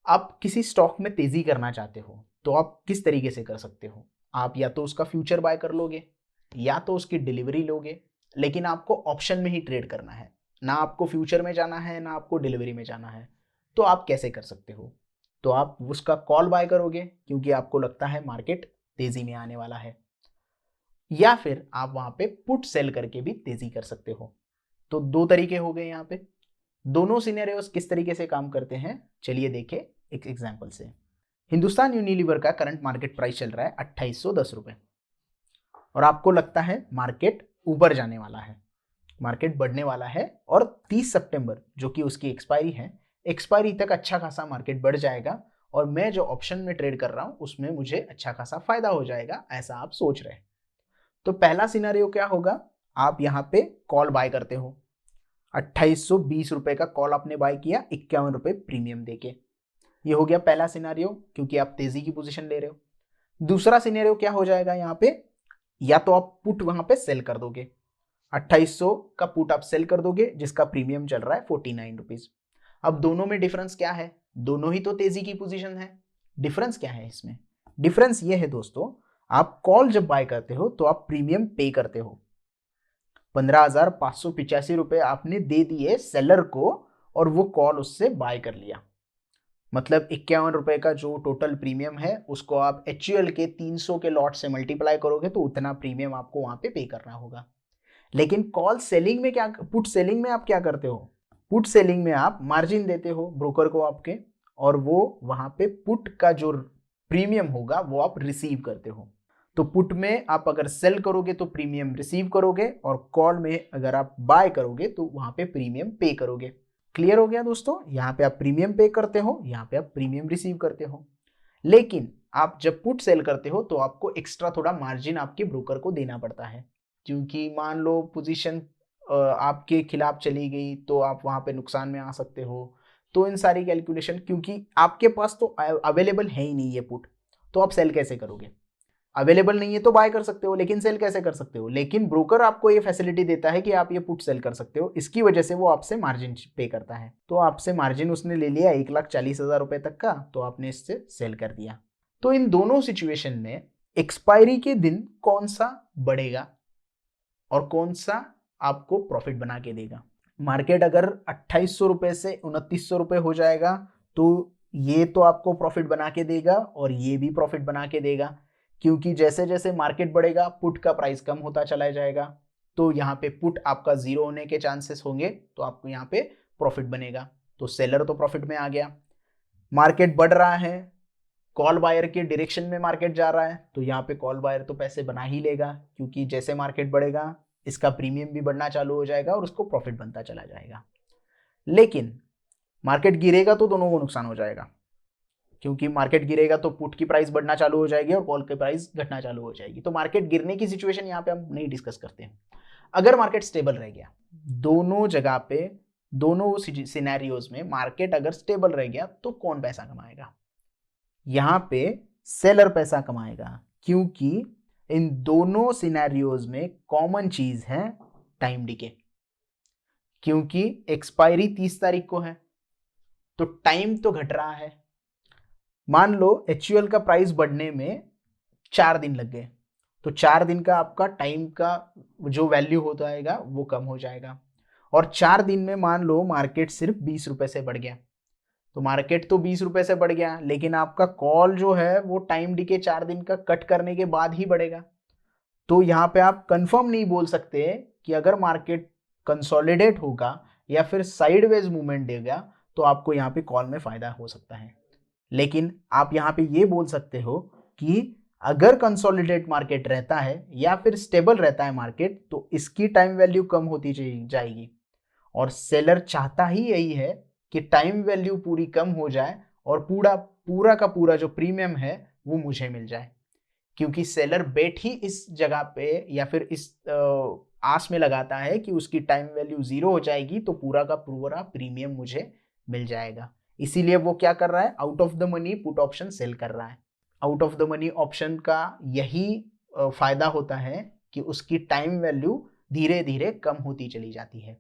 आप किसी स्टॉक में तेजी करना चाहते हो तो आप किस तरीके से कर सकते हो? आप या तो उसका फ्यूचर बाय कर लोगे या तो उसकी डिलीवरी लोगे, लेकिन आपको ऑप्शन में ही ट्रेड करना है। ना आपको फ्यूचर में जाना है, ना आपको डिलीवरी में जाना है। तो आप कैसे कर सकते हो? तो आप उसका कॉल बाय करोगे क्योंकि आपको लगता है मार्केट तेजी में आने वाला है, या फिर आप वहां पे पुट सेल करके भी तेजी कर सकते हो। तो दो तरीके हो गए यहाँ पे। दोनों सिनेरियोस किस तरीके से काम करते हैं, चलिए देखें एक एग्जांपल से। हिंदुस्तान यूनिलीवर का करंट मार्केट प्राइस चल रहा है 2810 रुपए, और आपको लगता है मार्केट ऊपर जाने वाला है, मार्केट बढ़ने वाला है, और 30 सितंबर जो कि उसकी एक्सपायरी है, एक्सपायरी तक अच्छा खासा मार्केट बढ़ जाएगा और मैं जो ऑप्शन में ट्रेड कर रहा हूं उसमें मुझे अच्छा खासा फायदा हो जाएगा, ऐसा आप सोच रहे हैं। तो पहला सिनेरियो क्या होगा, आप यहाँ पे कॉल बाय करते हो। 2820 रुपए का कॉल आपने बाय किया 51 रुपए प्रीमियम देके। ये हो गया पहला सिनेरियो, क्योंकि आप तेजी की पोजीशन ले रहे हो। दूसरा सिनेरियो क्या हो जाएगा यहाँ पे, या तो आप पुट वहां पे सेल कर दोगे, 2800 का पुट आप सेल कर दोगे जिसका प्रीमियम चल रहा है 49 रुपीज। अब दोनों में डिफरेंस क्या है, दोनों ही तो तेजी की पोजीशन है। डिफरेंस क्या है इसमें? डिफरेंस ये है दोस्तों, आप कॉल जब बाय करते हो तो आप प्रीमियम पे करते हो। 15,585 रुपए आपने दे दिए सेलर को और वो कॉल उससे बाय कर लिया। मतलब 51 रुपए का जो टोटल प्रीमियम है उसको आप HUL के 300 के लॉट से मल्टीप्लाई करोगे तो उतना प्रीमियम आपको वहां पे करना होगा। लेकिन कॉल सेलिंग में क्या, पुट सेलिंग में आप क्या करते हो? पुट सेलिंग में आप मार्जिन देते हो ब्रोकर को आपके, और वो वहां पे पुट का जो प्रीमियम होगा वो आप रिसीव करते हो। तो पुट में आप अगर सेल करोगे तो प्रीमियम रिसीव करोगे, और कॉल में अगर आप बाय करोगे तो वहां पे प्रीमियम पे करोगे। क्लियर हो गया दोस्तों? यहाँ पे आप प्रीमियम पे करते हो, यहाँ पे आप प्रीमियम रिसीव करते हो। लेकिन आप जब पुट सेल करते हो तो आपको एक्स्ट्रा थोड़ा मार्जिन आपके ब्रोकर को देना पड़ता है, क्योंकि मान लो पोजीशन आपके खिलाफ चली गई तो आप वहां पे नुकसान में आ सकते हो। तो इन सारी कैलकुलेशन, क्योंकि आपके पास तो अवेलेबल है ही नहीं ये पुट, तो आप सेल कैसे करोगे? अवेलेबल नहीं है तो बाय कर सकते हो, लेकिन सेल कैसे कर सकते हो? लेकिन ब्रोकर आपको ये फैसिलिटी देता है कि आप ये पुट सेल कर सकते हो, इसकी वजह से वो आपसे मार्जिन पे करता है। तो आपसे मार्जिन उसने ले लिया 1,40,000 रुपए तक का, तो आपने इससे सेल कर दिया। तो इन दोनों सिचुएशन में एक्सपायरी के दिन कौन सा बढ़ेगा और कौन सा आपको प्रॉफिट बना के देगा? मार्केट अगर 2800 रुपए से 2900 रुपए हो जाएगा तो ये तो आपको प्रॉफिट बना के देगा और ये भी प्रॉफिट बना के देगा, क्योंकि जैसे जैसे मार्केट बढ़ेगा पुट का प्राइस कम होता चला जाएगा। तो यहाँ पे पुट आपका जीरो होने के चांसेस होंगे, तो आपको यहाँ पे प्रॉफिट बनेगा। तो सेलर तो प्रॉफिट में आ गया। मार्केट बढ़ रहा है, कॉल बायर के डायरेक्शन में मार्केट जा रहा है, तो यहाँ पे कॉल बायर तो पैसे बना ही लेगा, क्योंकि जैसे मार्केट बढ़ेगा इसका प्रीमियम भी बढ़ना चालू हो जाएगा और उसको प्रॉफिट बनता चला जाएगा। लेकिन मार्केट गिरेगा तो दोनों को नुकसान हो जाएगा, क्योंकि मार्केट गिरेगा तो पुट की प्राइस बढ़ना चालू हो जाएगी और कॉल की प्राइस घटना चालू हो जाएगी। तो मार्केट गिरने की सिचुएशन यहाँ पे हम नहीं डिस्कस करते हैं। अगर मार्केट स्टेबल रह गया, दोनों जगह पे, दोनों सिनेरियोज में मार्केट अगर स्टेबल रह गया तो कौन पैसा कमाएगा? यहाँ पे सेलर पैसा कमाएगा, क्योंकि इन दोनों सिनेरियोज में कॉमन चीज है टाइम डिके। क्योंकि एक्सपायरी 30 तारीख को है तो टाइम तो घट रहा है। मान लो HUL का प्राइस बढ़ने में 4 दिन लग गए, तो 4 दिन का आपका टाइम का जो वैल्यू हो जाएगा वो कम हो जाएगा। और 4 दिन में मान लो मार्केट सिर्फ 20 रुपए से बढ़ गया, तो मार्केट तो 20 रुपए से बढ़ गया, लेकिन आपका कॉल जो है वो टाइम डिके 4 दिन का कट करने के बाद ही बढ़ेगा। तो यहाँ पे आप कंफर्म नहीं बोल सकते कि अगर मार्केट कंसोलिडेट होगा या फिर साइडवेज मूवमेंट देगा तो आपको यहाँ पे कॉल में फायदा हो सकता है। लेकिन आप यहाँ पे ये बोल सकते हो कि अगर कंसोलिडेट मार्केट रहता है या फिर स्टेबल रहता है मार्केट तो इसकी टाइम वैल्यू कम होती जाएगी, और सेलर चाहता ही यही है कि टाइम वैल्यू पूरी कम हो जाए और पूरा का पूरा जो प्रीमियम है वो मुझे मिल जाए, क्योंकि सेलर बेट ही इस जगह पे या फिर इस आस में लगाता है कि उसकी टाइम वैल्यू जीरो हो जाएगी तो पूरा का पूरा प्रीमियम मुझे मिल जाएगा। इसीलिए वो क्या कर रहा है, out of the money put option sell कर रहा है। Out of the money option का यही फायदा होता है कि उसकी टाइम वैल्यू धीरे धीरे कम होती चली जाती है।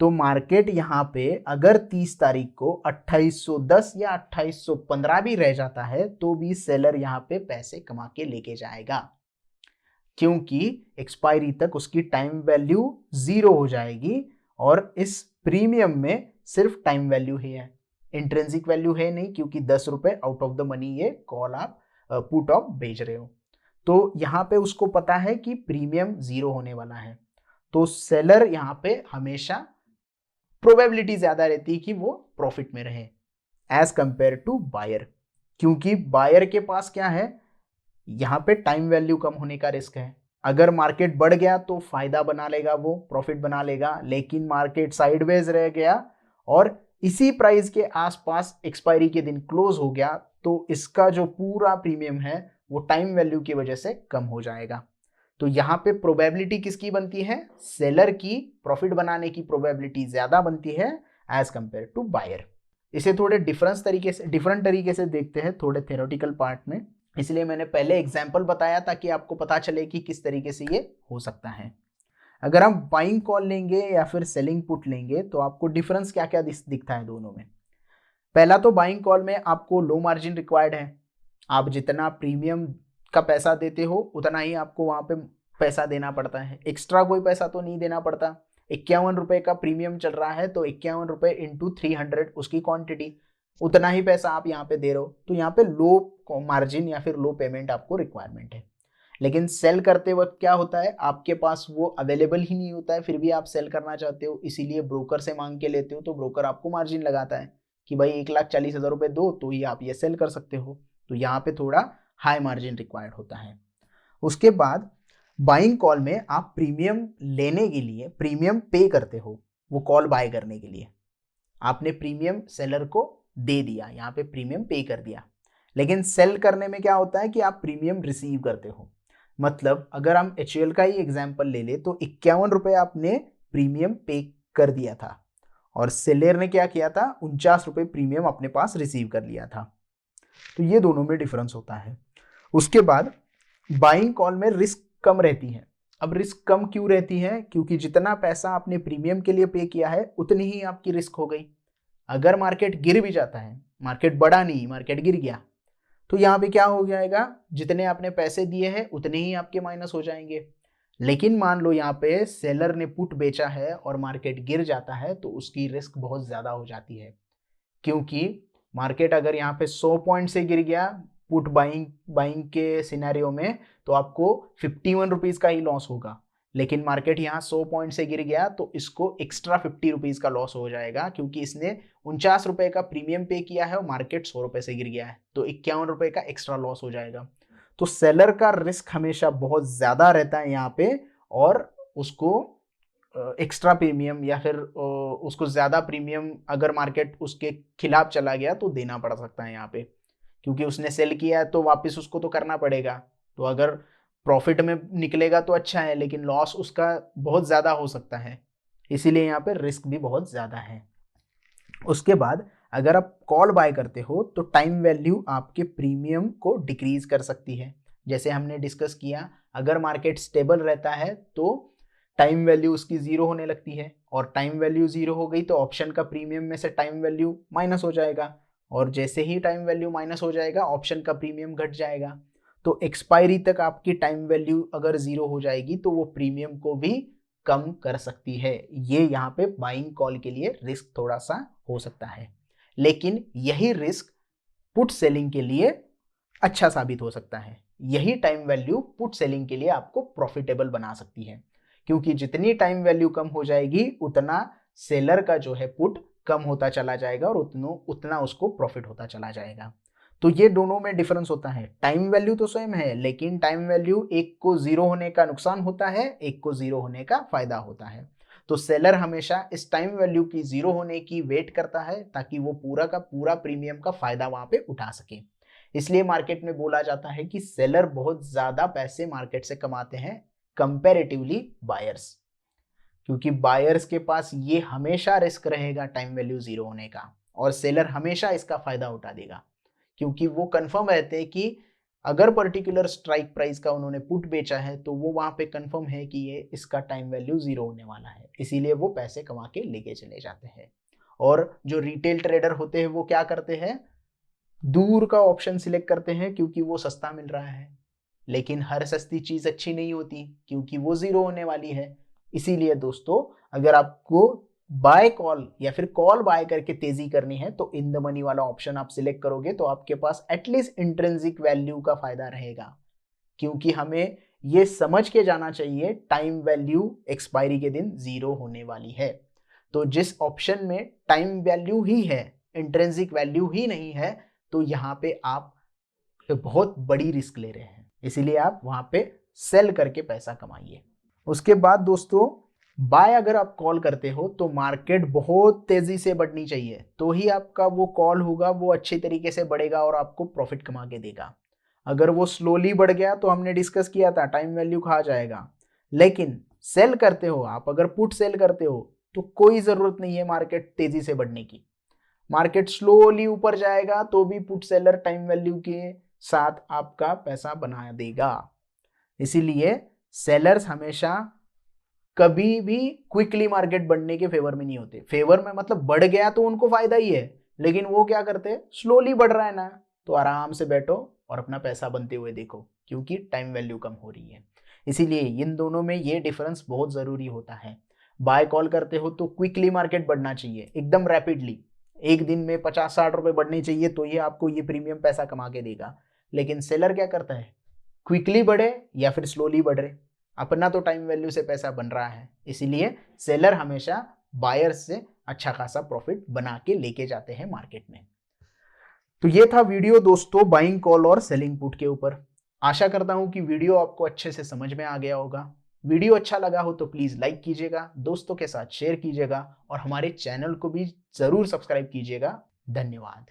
तो मार्केट यहाँ पे अगर 30 तारीख को 2810 या 2815 भी रह जाता है तो भी सेलर यहाँ पे पैसे कमा के लेके जाएगा, क्योंकि एक्सपायरी तक उसकी टाइम वैल्यू 0 हो जाएगी और इस प्रीमियम में सिर्फ टाइम वैल्यू ही है, इंट्रिंसिक वैल्यू है नहीं, क्योंकि 10 रुपए आउट ऑफ द मनी ये कॉल आप पुट ऑफ बेच रहे हो। तो यहाँ पे उसको पता है कि प्रीमियम 0 होने वाला है, तो सेलर यहाँ पे हमेशा प्रोबेबिलिटी ज्यादा रहती है कि वो प्रॉफिट में रहे एज कंपेयर टू बायर, क्योंकि बायर के पास क्या है, यहाँ पे टाइम वैल्यू कम होने का रिस्क है। अगर मार्केट बढ़ गया तो फायदा बना लेगा, वो प्रॉफिट बना लेगा, लेकिन मार्केट साइडवेज रह गया और इसी प्राइस के आसपास एक्सपायरी के दिन क्लोज हो गया तो इसका जो पूरा प्रीमियम है वो टाइम वैल्यू की वजह से कम हो जाएगा। तो यहाँ पे प्रोबेबिलिटी किसकी बनती है, सेलर की प्रॉफिट बनाने की प्रोबेबिलिटी ज्यादा बनती है एज कंपेयर टू बायर। इसे थोड़े डिफरेंट तरीके से देखते हैं थोड़े थ्योरेटिकल पार्ट में, इसलिए मैंने पहले एग्जाम्पल बताया ताकि आपको पता चले कि किस तरीके से ये हो सकता है। अगर हम बाइंग कॉल लेंगे या फिर सेलिंग पुट लेंगे तो आपको डिफरेंस क्या क्या दिखता है दोनों में। पहला तो बाइंग कॉल में आपको लो मार्जिन रिक्वायर्ड है, आप जितना प्रीमियम का पैसा देते हो उतना ही आपको वहां पे पैसा देना पड़ता है, एक्स्ट्रा कोई पैसा तो नहीं देना पड़ता। 51 रुपए का प्रीमियम चल रहा है तो 51 रुपए इंटू 300 उसकी क्वांटिटी, उतना ही पैसा आप यहाँ पे दे रहे हो, तो यहाँ पे लो मार्जिन या फिर लो पेमेंट आपको रिक्वायरमेंट है। लेकिन सेल करते वक्त क्या होता है, आपके पास वो अवेलेबल ही नहीं होता है, फिर भी आप सेल करना चाहते हो, इसीलिए ब्रोकर से मांग के लेते हो, तो ब्रोकर आपको मार्जिन लगाता है कि भाई 1,40,000 रुपए दो तो ही आप ये सेल कर सकते हो, तो यहाँ पे थोड़ा हाई मार्जिन रिक्वायर्ड होता है। उसके बाद बाइंग कॉल में आप प्रीमियम लेने के लिए प्रीमियम पे करते हो, वो कॉल बाय करने के लिए आपने प्रीमियम सेलर को दे दिया, यहाँ पे प्रीमियम पे कर दिया। लेकिन सेल करने में क्या होता है कि आप प्रीमियम रिसीव करते हो, मतलब अगर हम HUL का ही एग्जांपल ले ले तो 51 रुपए आपने प्रीमियम पे कर दिया था और सेलर ने क्या किया था, 49 रुपए प्रीमियम अपने पास रिसीव कर लिया था, तो ये दोनों में डिफरेंस होता है। उसके बाद बाइंग कॉल में रिस्क कम रहती है। अब रिस्क कम क्यों रहती है, क्योंकि जितना पैसा आपने प्रीमियम के लिए पे किया है उतनी ही आपकी रिस्क हो गई। अगर मार्केट गिर भी जाता है, मार्केट बढ़ा नहीं, मार्केट गिर गया, तो यहाँ पे क्या हो जाएगा, जितने आपने पैसे दिए हैं उतने ही आपके माइनस हो जाएंगे। लेकिन मान लो यहाँ पे सेलर ने पुट बेचा है और मार्केट गिर जाता है तो उसकी रिस्क बहुत ज्यादा हो जाती है, क्योंकि मार्केट अगर यहाँ पे 100 पॉइंट से गिर गया पुट बाइंग के सिनेरियो में तो आपको 51 रुपीज का ही लॉस होगा, लेकिन मार्केट यहाँ 100 पॉइंट से गिर गया तो इसको एक्स्ट्रा 50 रुपीज का लॉस हो जाएगा, क्योंकि इसने 49 रुपए का प्रीमियम पे किया है और मार्केट 100 रुपए से गिर गया है, तो 51 रुपए का एक्स्ट्रा लॉस हो जाएगा। तो सेलर का रिस्क हमेशा बहुत ज्यादा रहता है यहाँ पे, और उसको एक्स्ट्रा प्रीमियम या फिर उसको ज्यादा प्रीमियम अगर मार्केट उसके खिलाफ चला गया तो देना पड़ सकता है यहाँ पे, क्योंकि उसने सेल किया है तो वापस उसको तो करना पड़ेगा। तो अगर प्रॉफिट में निकलेगा तो अच्छा है, लेकिन लॉस उसका बहुत ज्यादा हो सकता है, इसीलिए यहाँ पे रिस्क भी बहुत ज्यादा है। उसके बाद अगर आप कॉल बाय करते हो तो टाइम वैल्यू आपके प्रीमियम को डिक्रीज कर सकती है। जैसे हमने डिस्कस किया, अगर मार्केट स्टेबल रहता है तो टाइम वैल्यू उसकी 0 होने लगती है, और टाइम वैल्यू 0 हो गई तो ऑप्शन का प्रीमियम में से टाइम वैल्यू माइनस हो जाएगा, और जैसे ही टाइम वैल्यू माइनस हो जाएगा ऑप्शन का प्रीमियम घट जाएगा। तो एक्सपायरी तक आपकी टाइम वैल्यू अगर 0 हो जाएगी तो वो प्रीमियम को भी कम कर सकती है। ये यहाँ पे बाइंग कॉल के लिए रिस्क थोड़ा सा हो सकता है, लेकिन यही रिस्क पुट सेलिंग के लिए अच्छा साबित हो सकता है। यही टाइम वैल्यू पुट सेलिंग के लिए आपको प्रॉफिटेबल बना सकती है, क्योंकि जितनी टाइम वैल्यू कम हो जाएगी उतना सेलर का जो है पुट कम होता चला जाएगा और उतना उसको प्रॉफिट होता चला जाएगा। तो ये दोनों में डिफरेंस होता है। टाइम वैल्यू तो सेम है, लेकिन टाइम वैल्यू एक को 0 होने का नुकसान होता है, एक को 0 होने का फायदा होता है। तो सेलर हमेशा इस टाइम वैल्यू की 0 होने की वेट करता है ताकि वो पूरा का पूरा प्रीमियम का फायदा वहां पे उठा सके। इसलिए मार्केट में बोला जाता है कि सेलर बहुत ज्यादा पैसे मार्केट से कमाते हैं कंपैरेटिवली बायर्स, क्योंकि बायर्स के पास ये हमेशा रिस्क रहेगा टाइम वैल्यू 0 होने का, और सेलर हमेशा इसका फायदा उठा देगा, क्योंकि वो कंफर्म रहते हैं कि अगर पर्टिकुलर स्ट्राइक प्राइस का उन्होंने पुट बेचा है तो वो वहां पे कंफर्म है कि ये इसका टाइम वैल्यू 0 होने वाला है, इसीलिए वो पैसे कमा के लेके चले जाते हैं। और जो रिटेल ट्रेडर होते हैं वो क्या करते हैं, दूर का ऑप्शन सिलेक्ट करते हैं क्योंकि वो सस्ता मिल रहा है, लेकिन हर सस्ती चीज अच्छी नहीं होती क्योंकि वो 0 होने वाली है। इसीलिए दोस्तों, अगर आपको बाय कॉल या फिर कॉल बाय करके तेजी करनी है तो इन द मनी वाला ऑप्शन आप सिलेक्ट करोगे तो आपके पास एटलीस्ट इंट्रिंसिक वैल्यू का फायदा रहेगा, क्योंकि हमें ये समझ के जाना चाहिए टाइम वैल्यू एक्सपायरी के दिन 0 होने वाली है। तो जिस ऑप्शन में टाइम वैल्यू ही है, इंट्रिंसिक वैल्यू ही नहीं है, तो यहाँ पे आप बहुत बड़ी रिस्क ले रहे हैं, इसीलिए आप वहां पे सेल करके पैसा कमाइए। उसके बाद दोस्तों, बाय अगर आप कॉल करते हो तो मार्केट बहुत तेजी से बढ़नी चाहिए, तो ही आपका वो कॉल होगा वो अच्छे तरीके से बढ़ेगा और आपको प्रॉफिट कमा के देगा। अगर वो स्लोली बढ़ गया तो हमने डिस्कस किया था टाइम वैल्यू खा जाएगा। लेकिन सेल करते हो आप, अगर पुट सेल करते हो तो कोई जरूरत नहीं है मार्केट तेजी से बढ़ने की। मार्केट स्लोली ऊपर जाएगा तो भी पुट सेलर टाइम वैल्यू के साथ आपका पैसा बना देगा। इसीलिए सेलर्स हमेशा कभी भी क्विकली मार्केट बढ़ने के फेवर में नहीं होते। फेवर में मतलब बढ़ गया तो उनको फायदा ही है, लेकिन वो क्या करते हैं, स्लोली बढ़ रहा है ना तो आराम से बैठो और अपना पैसा बनते हुए देखो, क्योंकि टाइम वैल्यू कम हो रही है। इसीलिए इन दोनों में ये डिफरेंस बहुत जरूरी होता है। बाय कॉल करते हो तो क्विकली मार्केट बढ़ना चाहिए, एकदम रैपिडली, एक दिन में 50-60 रुपए बढ़ने चाहिए तो ये आपको ये प्रीमियम पैसा कमा के देगा। लेकिन सेलर क्या करता है, क्विकली बढ़े या फिर स्लोली बढ़े, अपना तो टाइम वैल्यू से पैसा बन रहा है, इसीलिए सेलर हमेशा बायर्स से अच्छा खासा प्रॉफिट बना के लेके जाते हैं मार्केट में। तो ये था वीडियो दोस्तों बाइंग कॉल और सेलिंग पुट के ऊपर। आशा करता हूं कि वीडियो आपको अच्छे से समझ में आ गया होगा। वीडियो अच्छा लगा हो तो प्लीज लाइक कीजिएगा, दोस्तों के साथ शेयर कीजिएगा और हमारे चैनल को भी जरूर सब्सक्राइब कीजिएगा। धन्यवाद।